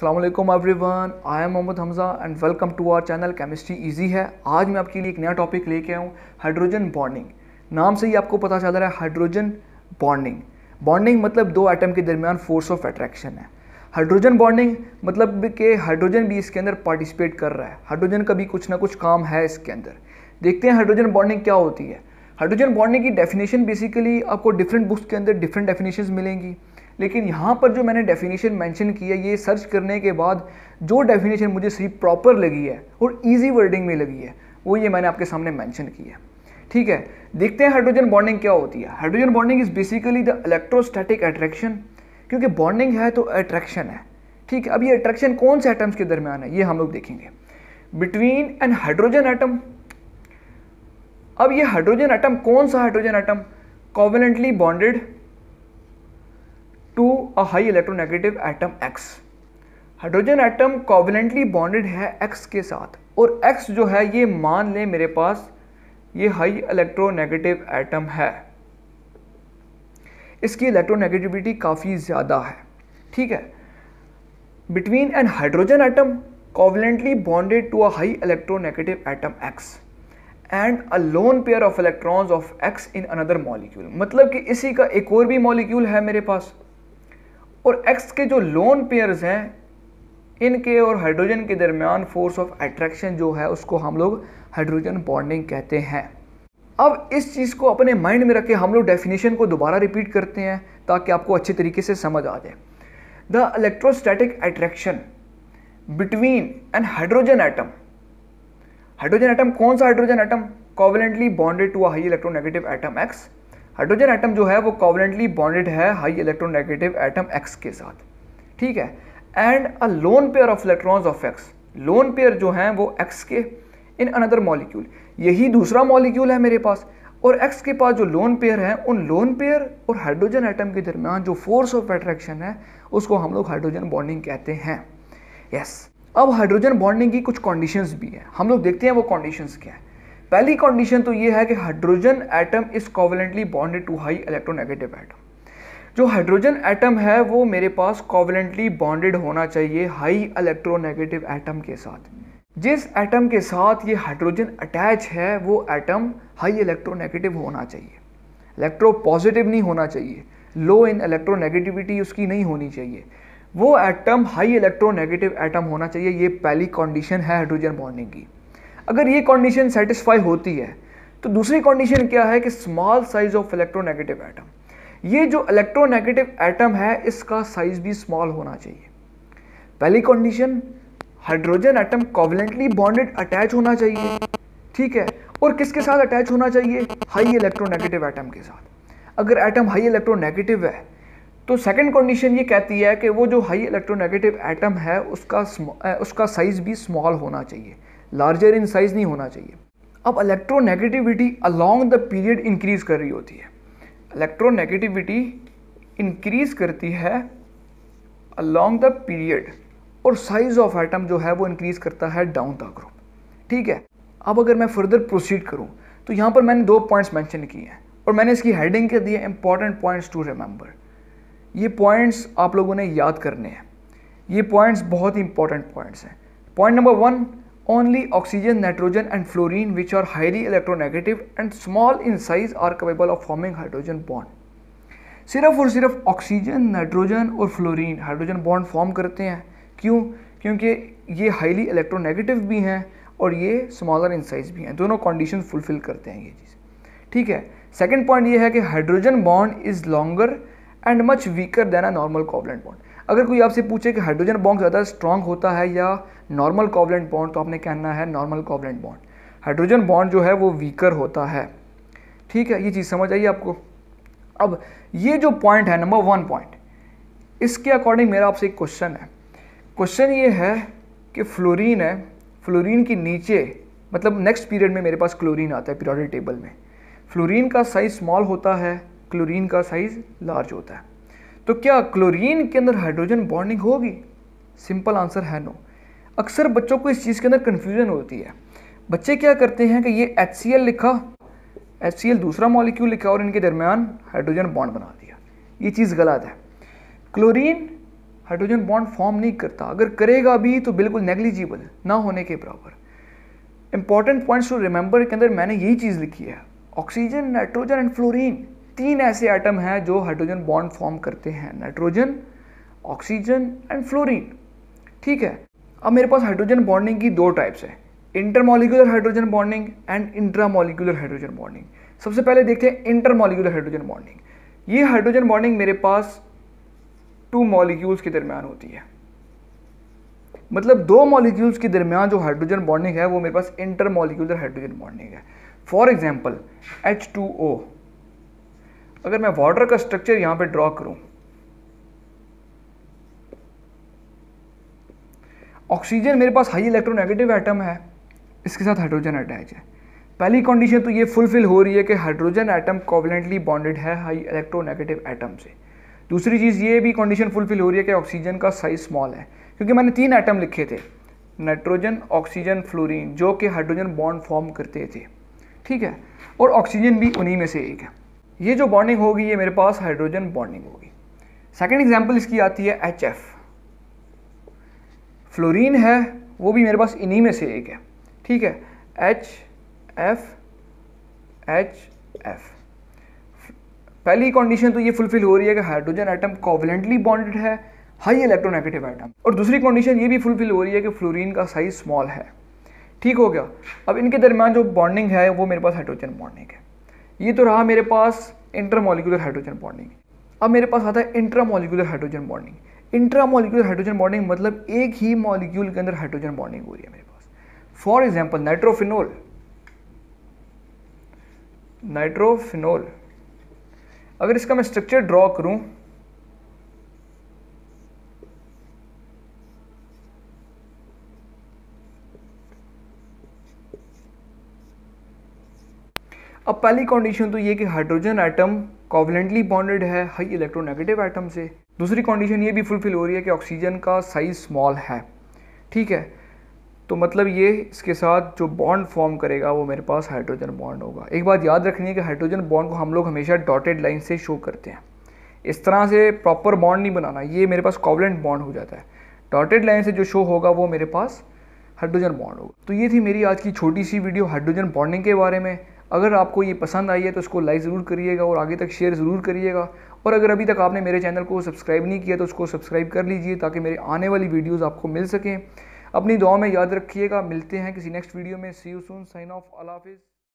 अस्सलाम वालेकुम everyone, I am Mohammad Hamza and welcome to our channel chemistry easy है। आज मैं आपके लिए एक नया टॉपिक लेके आया हूँ, हाइड्रोजन बॉन्डिंग। नाम से ही आपको पता चल रहा है हाइड्रोजन बॉन्डिंग। बॉन्डिंग मतलब दो एटम के दरमियान फोर्स ऑफ अट्रैक्शन है। हाइड्रोजन बॉन्डिंग मतलब कि हाइड्रोजन भी इसके अंदर पार्टिसिपेट कर रहा है, हाइड्रोजन का भी कुछ ना कुछ काम है इसके अंदर। देखते हैं हाइड्रोजन बॉन्डिंग क्या होती है। हाइड्रोजन बॉन्डिंग की डेफिनेशन बेसिकली आपको डिफरेंट बुक्स के अंदर डिफरेंट डेफिनेशंस मिलेंगी, लेकिन यहाँ पर जो मैंने डेफिनेशन मेंशन की है, ये सर्च करने के बाद जो डेफिनेशन मुझे सही प्रॉपर लगी है और इजी वर्डिंग में लगी है, वो ये मैंने आपके सामने मेंशन की है। ठीक है, देखते हैं हाइड्रोजन बॉन्डिंग क्या होती है। Hydrogen bonding is basically the electrostatic attraction, क्योंकि बॉन्डिंग है तो अट्रैक्शन है। ठीक है, अब ये अट्रैक्शन कौन से एटम्स के दरमियान है ये हम लोग देखेंगे। Between an hydrogen atom. अब ये हाइड्रोजन एटम कौन सा hydrogen atom? Covalently bonded to a high electronegative atom X। Hydrogen atom covalently bonded है X के साथ, और X जो है ये मान लें मेरे पास ये हाई इलेक्ट्रोनेगेटिव एटम है, इसकी इलेक्ट्रोनेगेटिविटी काफ़ी ज़्यादा है। ठीक है, between an hydrogen atom covalently bonded to a high electronegative atom X and a lone pair of electrons of X in another molecule. मतलब कि इसी का एक और भी मॉलिक्यूल है मेरे पास, और X के जो लोन पेयर्स हैं इनके और हाइड्रोजन के दरमियान फोर्स ऑफ अट्रैक्शन जो है उसको हम लोग हाइड्रोजन बॉन्डिंग कहते हैं। अब इस चीज़ को अपने माइंड में रख के हम लोग डेफिनेशन को दोबारा रिपीट करते हैं ताकि आपको अच्छे तरीके से समझ आ जाए। The electrostatic attraction between an hydrogen atom. Hydrogen atom कौन सा hydrogen atom? Covalently bonded to a high electronegative atom X। Hydrogen atom जो है वो कोवेलेंटली बॉन्डेड है हाई इलेक्ट्रोनेगेटिव एटम X के साथ। ठीक है, and a lone pair of electrons of X। Lone pair जो हैं वो X के इन अनदर मॉलिक्यूल, यही दूसरा मॉलिक्यूल है मेरे पास, और X के पास जो लोन पेयर हैं उन लोन पेयर और हाइड्रोजन एटम के दरमियान जो फोर्स ऑफ अट्रैक्शन है उसको हम लोग हाइड्रोजन बॉन्डिंग कहते हैं। यस, अब हाइड्रोजन बॉन्डिंग की कुछ कंडीशंस भी हैं, हम लोग देखते हैं वो कंडीशंस क्या है। पहली कंडीशन तो ये है कि hydrogen atom is covalently bonded to high electronegative atom. जो हाइड्रोजन एटम है वो मेरे पास कोवेलेंटली बॉन्डेड होना चाहिए हाई इलेक्ट्रोनेगेटिव एटम के साथ। जिस एटम के साथ ये हाइड्रोजन अटैच है वो एटम हाई इलेक्ट्रोनेगेटिव होना चाहिए, इलेक्ट्रो पॉजिटिव नहीं होना चाहिए, लो इन इलेक्ट्रोनेगेटिविटी उसकी नहीं होनी चाहिए, वो एटम हाई इलेक्ट्रोनेगेटिव एटम होना चाहिए। ये पहली कंडीशन है हाइड्रोजन बॉन्डिंग की। अगर ये कंडीशन सेटिस्फाई होती है तो दूसरी कंडीशन क्या है कि small size of electronegative atom. ये जो इलेक्ट्रोनेगेटिव एटम है इसका साइज भी स्मॉल होना चाहिए। पहली condition, hydrogen atom covalently bonded attach होना चाहिए। ठीक है, और किसके साथ अटैच होना चाहिए? हाई इलेक्ट्रोनेगेटिव एटम के साथ। अगर एटम हाई इलेक्ट्रोनेगेटिव है तो सेकंड कंडीशन ये कहती है कि वो जो हाई इलेक्ट्रोनेगेटिव एटम है उसका साइज भी स्मॉल होना चाहिए, लार्जर इन साइज नहीं होना चाहिए। अब electronegativity along the period increase कर रही होती है। इलेक्ट्रोनेगेटिविटी इंक्रीज करती है अलोंग द पीरियड, और साइज ऑफ एटम जो है वो इंक्रीज करता है डाउन द ग्रुप। ठीक है, अब अगर मैं फर्दर प्रोसीड करूं तो यहाँ पर मैंने दो पॉइंट्स मेंशन किए हैं और मैंने इसकी हेडिंग के दिए इंपॉर्टेंट पॉइंट्स टू रिमेंबर। ये पॉइंट्स आप लोगों ने याद करने हैं, ये पॉइंट्स बहुत ही इंपॉर्टेंट पॉइंट्स हैं। Point number 1, only oxygen, nitrogen and fluorine which are highly electronegative and small in size are capable of forming hydrogen bond. सिर्फ और सिर्फ ऑक्सीजन, नाइट्रोजन और फ्लोरीन हाइड्रोजन बॉन्ड फॉर्म करते हैं। क्यों? क्योंकि ये हाईली इलेक्ट्रोनेगेटिव भी हैं और ये स्मॉलर इन साइज भी हैं, दोनों कंडीशन फुलफिल करते हैं ये चीज़। ठीक है, सेकेंड पॉइंट ये है कि hydrogen bond is longer and much weaker then a normal covalent bond. अगर कोई आपसे पूछे कि हाइड्रोजन बॉन्ड ज़्यादा स्ट्रॉन्ग होता है या नॉर्मल कोवेलेंट बॉन्ड, तो आपने कहना है normal covalent bond. Hydrogen bond जो है वो वीकर होता है। ठीक है, ये चीज़ समझ आई आपको। अब ये जो पॉइंट है नंबर 1 पॉइंट, इसके अकॉर्डिंग मेरा आपसे एक क्वेश्चन है। क्वेश्चन ये है कि फ्लोरीन है, फ्लोरीन के नीचे मतलब नेक्स्ट पीरियड में मेरे पास क्लोरीन आता है पीरियोडिक टेबल में। फ्लोरीन का साइज स्मॉल होता है, क्लोरीन का साइज लार्ज होता है, तो क्या क्लोरीन के अंदर हाइड्रोजन बॉन्डिंग होगी? सिंपल आंसर है नो। अक्सर बच्चों को इस चीज़ के अंदर कन्फ्यूजन होती है। बच्चे क्या करते हैं कि ये HCl लिखा, HCl दूसरा मॉलिक्यूल लिखा और इनके दरमियान हाइड्रोजन बॉन्ड बना दिया। ये चीज़ गलत है। क्लोरीन हाइड्रोजन बॉन्ड फॉर्म नहीं करता, अगर करेगा भी तो बिल्कुल नेग्लिजिबल, ना होने के बराबर। इंपॉर्टेंट पॉइंट्स टू रिमेंबर के अंदर मैंने यही चीज़ लिखी है, ऑक्सीजन, नाइट्रोजन एंड फ्लोरीन, 3 ऐसे एटम हैं जो हाइड्रोजन बॉन्ड फॉर्म करते हैं, नाइट्रोजन, ऑक्सीजन एंड फ्लोरीन। ठीक है, अब मेरे पास हाइड्रोजन बॉन्डिंग की 2 टाइप्स है, intermolecular hydrogen bonding and intramolecular hydrogen bonding. सबसे पहले देखते हैं इंटरमॉलिक्यूलर हाइड्रोजन बॉन्डिंग। ये हाइड्रोजन बॉन्डिंग मेरे पास 2 मॉलिक्यूल्स के दरमियान होती है, मतलब 2 मॉलिक्यूल्स के दरमियान जो हाइड्रोजन बॉन्डिंग है वो मेरे पास इंटरमॉलिक्यूलर हाइड्रोजन बॉन्डिंग है। फॉर एग्जांपल H2O, अगर मैं वाटर का स्ट्रक्चर यहां पे ड्रॉ करूं, ऑक्सीजन मेरे पास हाई इलेक्ट्रोनेगेटिव एटम है, इसके साथ हाइड्रोजन अटैच है। पहली कंडीशन तो ये फुलफिल हो रही है कि हाइड्रोजन एटम कोवलेंटली बॉन्डेड है हाई इलेक्ट्रोनेगेटिव एटम से। दूसरी चीज़ ये भी कंडीशन फुलफिल हो रही है कि ऑक्सीजन का साइज स्मॉल है, क्योंकि मैंने 3 एटम लिखे थे, नाइट्रोजन, ऑक्सीजन, फ्लोरीन, जो कि हाइड्रोजन बॉन्ड फॉर्म करते थे। ठीक है, और ऑक्सीजन भी उन्हीं में से एक है। ये जो बॉन्डिंग होगी ये मेरे पास हाइड्रोजन बॉन्डिंग होगी। सेकेंड एग्जाम्पल इसकी आती है HF, फ्लोरीन है, वो भी मेरे पास इन्हीं में से एक है। ठीक है, HF, HF। पहली कंडीशन तो ये फुलफिल हो रही है कि हाइड्रोजन एटम कोवलेंटली बॉन्डेड है हाई इलेक्ट्रोनेगेटिव एटम, और दूसरी कंडीशन ये भी फुलफिल हो रही है कि फ्लोरीन का साइज स्मॉल है। ठीक हो गया। अब इनके दरमियान जो बॉन्डिंग है वो मेरे पास हाइड्रोजन बॉन्डिंग है। ये तो रहा मेरे पास इंटरमॉलिक्यूलर हाइड्रोजन बॉन्डिंग। अब मेरे पास आता है intramolecular hydrogen bonding. Intramolecular hydrogen bonding मतलब एक ही मॉलिक्यूल के अंदर हाइड्रोजन बॉन्डिंग हो रही है मेरे पास। फॉर एग्जांपल नाइट्रोफिनोल, अगर इसका मैं स्ट्रक्चर ड्रॉ करूं, अब पहली कंडीशन तो ये कि हाइड्रोजन एटम कोवलेंटली बॉन्डेड है हाई इलेक्ट्रोनेगेटिव एटम से। दूसरी कंडीशन ये भी फुलफिल हो रही है कि ऑक्सीजन का साइज स्मॉल है। ठीक है, तो मतलब ये इसके साथ जो बॉन्ड फॉर्म करेगा वो मेरे पास हाइड्रोजन बॉन्ड होगा। एक बात याद रखनी है कि हाइड्रोजन बॉन्ड को हम लोग हमेशा डॉटेड लाइन से शो करते हैं, इस तरह से प्रॉपर बॉन्ड नहीं बनाना, ये मेरे पास कोवलेंट बॉन्ड हो जाता है। डॉटेड लाइन से जो शो होगा वो मेरे पास हाइड्रोजन बॉन्ड होगा। तो ये थी मेरी आज की छोटी सी वीडियो हाइड्रोजन बॉन्डिंग के बारे में। अगर आपको ये पसंद आई है तो इसको लाइक ज़रूर करिएगा और आगे तक शेयर ज़रूर करिएगा। और अगर अभी तक आपने मेरे चैनल को सब्सक्राइब नहीं किया तो उसको सब्सक्राइब कर लीजिए ताकि मेरे आने वाली वीडियोज़ आपको मिल सकें। अपनी दुआ में याद रखिएगा। मिलते हैं किसी नेक्स्ट वीडियो में। See you soon. Sign off. अल्लाह हाफिज़।